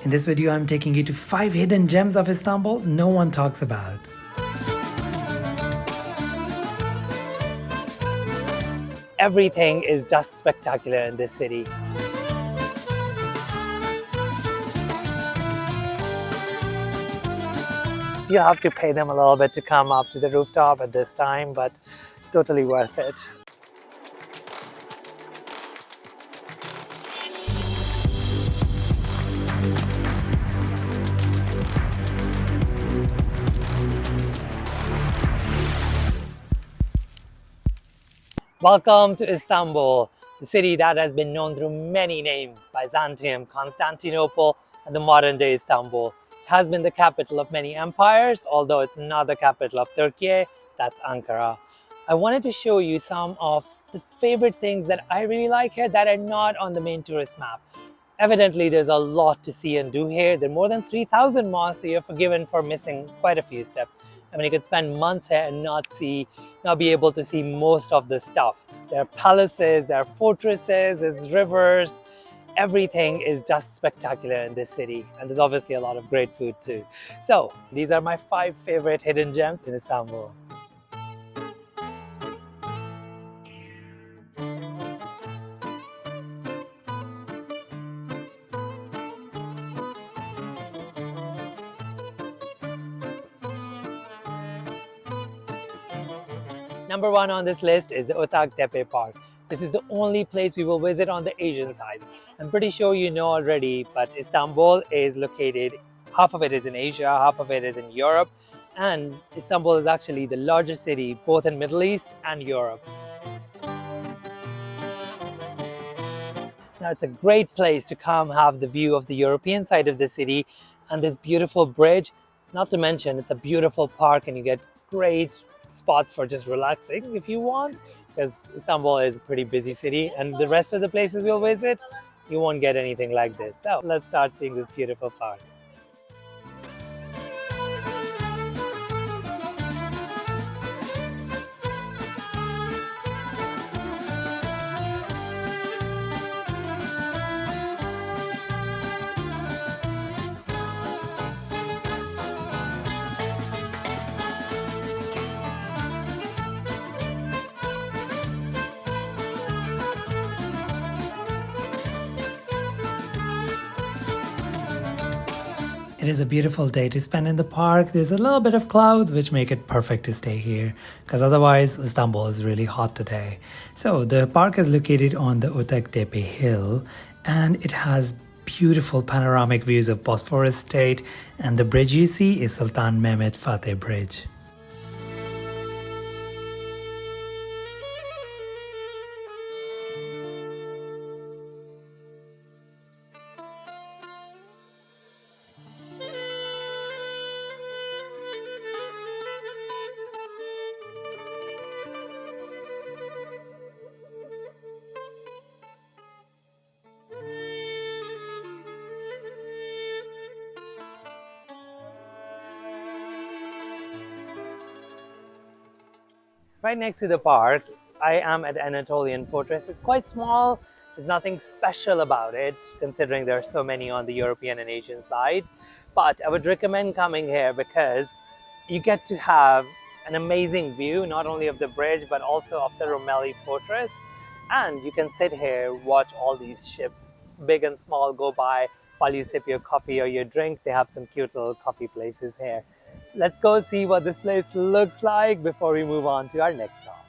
In this video, I'm taking you to 5 hidden gems of Istanbul no one talks about. Everything is just spectacular in this city. You have to pay them a little bit to come up to the rooftop at this time, but totally worth it. Welcome to Istanbul, the city that has been known through many names: Byzantium, Constantinople, and the modern day Istanbul. It has been the capital of many empires, although it's not the capital of Turkey, that's Ankara. I wanted to show you some of the favorite things that I really like here that are not on the main tourist map. Evidently, there's a lot to see and do here. There are more than 3,000 mosques, so you're forgiven for missing quite a few steps. I mean, you could spend months here and not be able to see most of the stuff. There are palaces, there are fortresses, there's rivers. Everything is just spectacular in this city, and there's obviously a lot of great food too. So these are my 5 favorite hidden gems in Istanbul. Number 1 on this list is the Otagtepe Park. This is the only place we will visit on the Asian side. I'm pretty sure you know already, but Istanbul is located, half of it is in Asia, half of it is in Europe, and Istanbul is actually the largest city both in Middle East and Europe. Now it's a great place to come have the view of the European side of the city and this beautiful bridge. Not to mention it's a beautiful park and you get great spots for just relaxing if you want, because Istanbul is a pretty busy city and the rest of the places we'll visit, you won't get anything like this. So let's start seeing this beautiful park. It is a beautiful day to spend in the park. There's a little bit of clouds which make it perfect to stay here, because otherwise Istanbul is really hot today. So the park is located on the Otagtepe hill and it has beautiful panoramic views of Bosphorus Strait, and the bridge you see is Sultan Mehmet Fateh Bridge. Right next to the park, I am at Anatolian Fortress. It's quite small. There's nothing special about it, considering there are so many on the European and Asian side. But I would recommend coming here because you get to have an amazing view, not only of the bridge, but also of the Rumeli Fortress. And you can sit here, watch all these ships, big and small, go by while you sip your coffee or your drink. They have some cute little coffee places here. Let's go see what this place looks like before we move on to our next stop.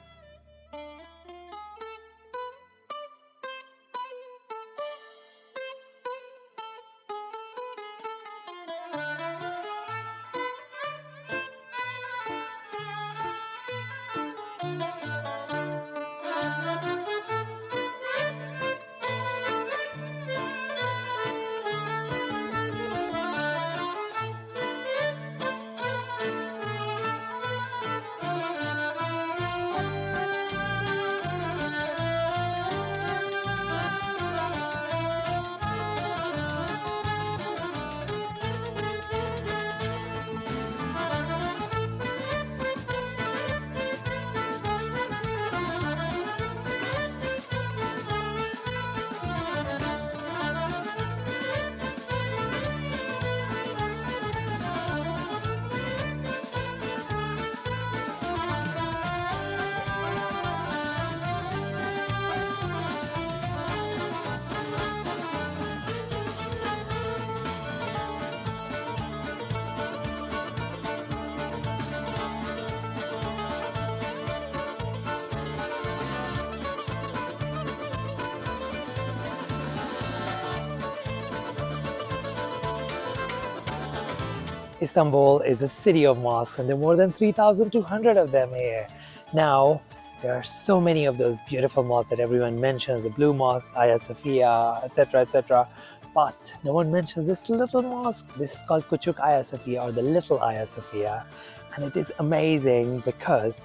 Istanbul is a city of mosques, and there are more than 3,200 of them here. Now, there are so many of those beautiful mosques that everyone mentions, the Blue Mosque, Hagia Sophia, etc., etc. But no one mentions this little mosque. This is called Küçük Hagia Sophia, or the Little Hagia Sophia. And it is amazing because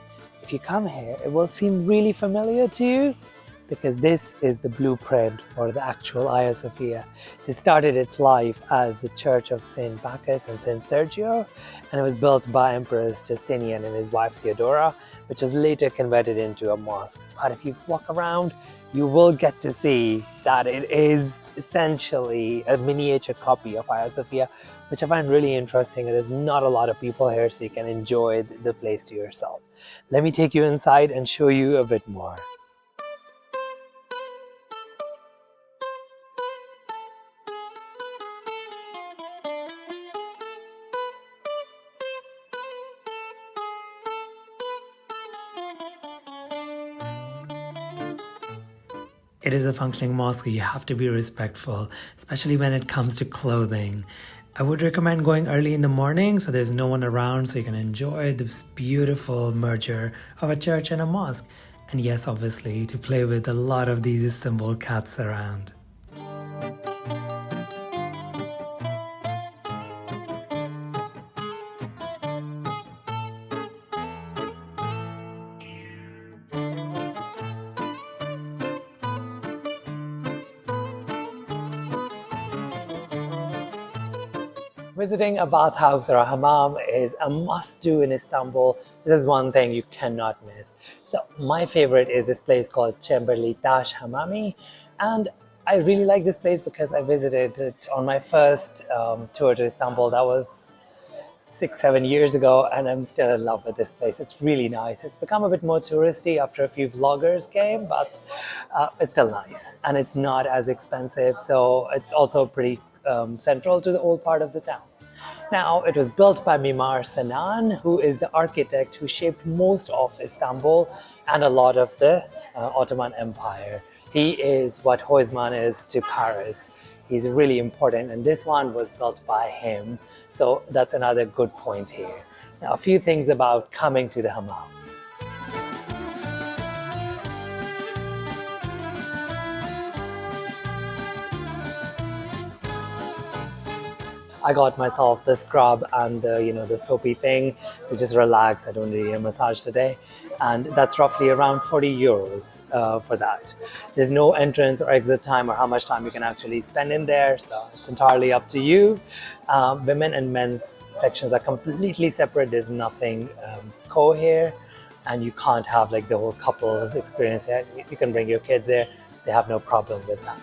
if you come here, it will seem really familiar to you, because this is the blueprint for the actual Hagia Sophia. It started its life as the Church of St. Bacchus and St. Sergio, and it was built by Emperors Justinian and his wife Theodora, which was later converted into a mosque. But if you walk around, you will get to see that it is essentially a miniature copy of Hagia Sophia, which I find really interesting. There's not a lot of people here, so you can enjoy the place to yourself. Let me take you inside and show you a bit more. It is a functioning mosque, so you have to be respectful, especially when it comes to clothing. I would recommend going early in the morning so there's no one around, so you can enjoy this beautiful merger of a church and a mosque. And yes, obviously, to play with a lot of these Istanbul cats around. Visiting a bathhouse or a hammam is a must-do in Istanbul. This is one thing you cannot miss. So my favorite is this place called Çemberlitaş Hamamı, and I really like this place because I visited it on my first tour to Istanbul. That was 6-7 years ago, and I'm still in love with this place. It's really nice. It's become a bit more touristy after a few vloggers came, but it's still nice, and it's not as expensive, so it's also pretty central to the old part of the town. Now, it was built by Mimar Sinan, who is the architect who shaped most of Istanbul and a lot of the Ottoman Empire. He is what Haussmann is to Paris. He's really important, and this one was built by him. So that's another good point here. Now, a few things about coming to the hammam. I got myself the scrub and the soapy thing to just relax. I don't need a massage today, and that's roughly around 40 euros for that. There's no entrance or exit time or how much time you can actually spend in there, so it's entirely up to you. Women and men's sections are completely separate. There's nothing co here, and you can't have like the whole couples experience here. You can bring your kids here. They have no problem with that.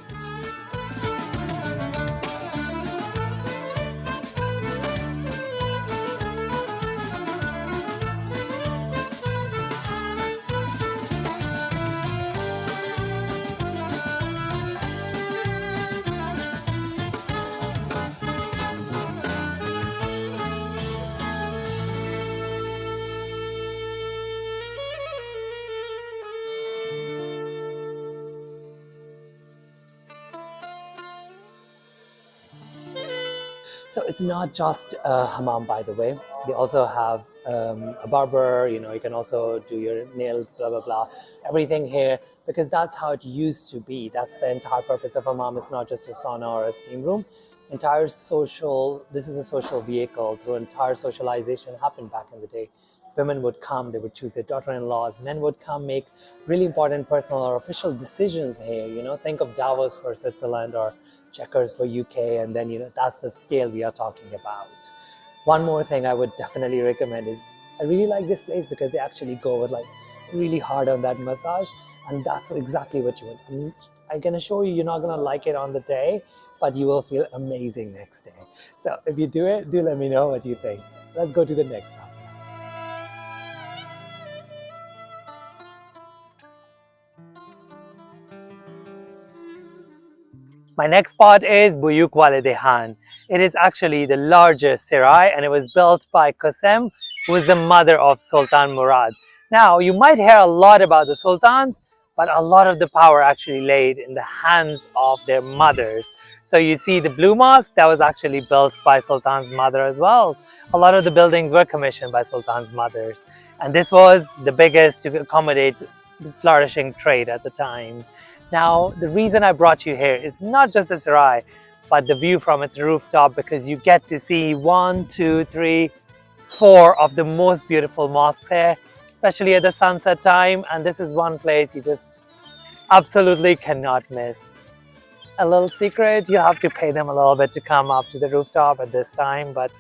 So it's not just a hammam, by the way. They also have a barber, you can also do your nails, blah, blah, blah. Everything here, because that's how it used to be. That's the entire purpose of a hammam. It's not just a sauna or a steam room. This is a social vehicle. Through entire socialization happened back in the day. Women would come, they would choose their daughter-in-laws. Men would come, make really important personal or official decisions here. Think of Davos for Switzerland or Checkers for UK, and then that's the scale we are talking about. One more thing I would definitely recommend is I really like this place because they actually go with like really hard on that massage, and that's exactly what you want. I'm gonna show you, you're not gonna like it on the day, but you will feel amazing next day. So if you do it, do let me know what you think. Let's go to the next one. My next spot is Büyük Valide Han. It is actually the largest serai, and it was built by Kösem, who is the mother of Sultan Murad. Now, you might hear a lot about the sultans, but a lot of the power actually laid in the hands of their mothers. So you see the Blue Mosque, that was actually built by Sultan's mother as well. A lot of the buildings were commissioned by Sultan's mothers. And this was the biggest to accommodate the flourishing trade at the time. Now, the reason I brought you here is not just the Sarai, but the view from its rooftop, because you get to see 1, 2, 3, 4 of the most beautiful mosques here, especially at the sunset time. And this is one place you just absolutely cannot miss. A little secret, you have to pay them a little bit to come up to the rooftop at this time, but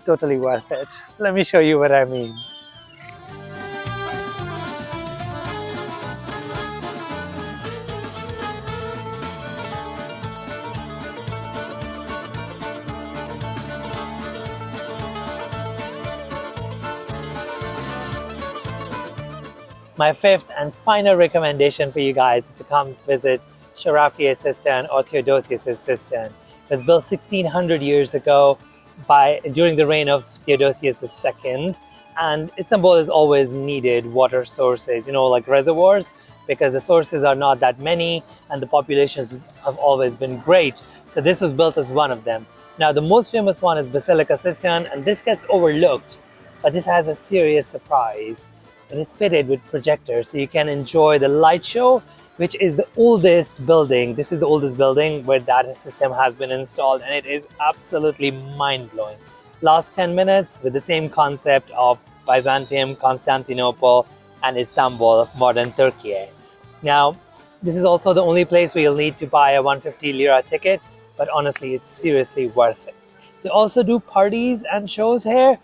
totally worth it. Let me show you what I mean. My fifth and final recommendation for you guys is to come visit Şerefiye Cistern, or Theodosius' cistern. It was built 1600 years ago during the reign of Theodosius II. And Istanbul has always needed water sources, like reservoirs, because the sources are not that many and the populations have always been great. So this was built as one of them. Now, the most famous one is Basilica Cistern, and this gets overlooked, but this has a serious surprise. It is fitted with projectors, so you can enjoy the light show, which is the oldest building. This is the oldest building where that system has been installed, and it is absolutely mind-blowing. Last 10 minutes with the same concept of Byzantium, Constantinople, and Istanbul of modern Turkey. Now, this is also the only place where you'll need to buy a 150 lira ticket, but honestly, it's seriously worth it. They also do parties and shows here.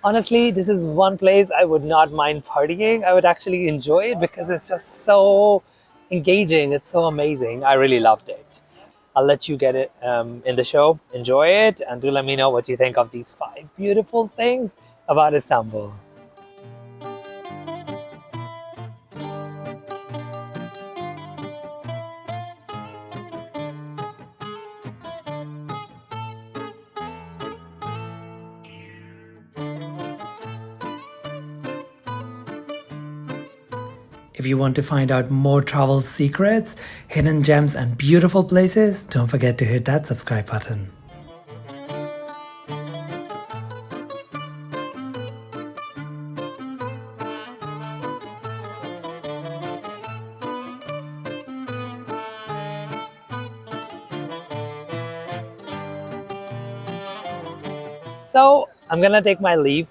Honestly, this is one place I would not mind partying. I would actually enjoy it because it's just so engaging. It's so amazing. I really loved it. I'll let you get it in the show. Enjoy it, and do let me know what you think of these 5 beautiful things about Istanbul. If you want to find out more travel secrets, hidden gems, and beautiful places, don't forget to hit that subscribe button. So I'm gonna take my leave.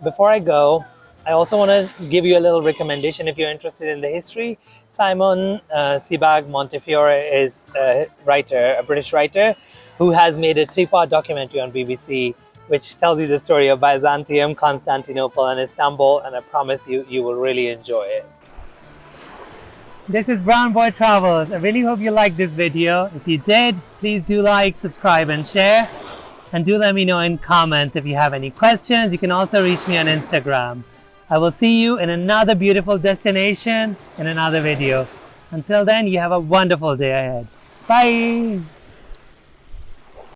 Before I go, I also want to give you a little recommendation if you're interested in the history. Simon Sebag Montefiore is a writer, a British writer, who has made a 3-part documentary on BBC, which tells you the story of Byzantium, Constantinople, and Istanbul, and I promise you, you will really enjoy it. This is Brown Boy Travels. I really hope you liked this video. If you did, please do like, subscribe, and share. And do let me know in comments if you have any questions. You can also reach me on Instagram. I will see you in another beautiful destination in another video. Until then, you have a wonderful day ahead. Bye!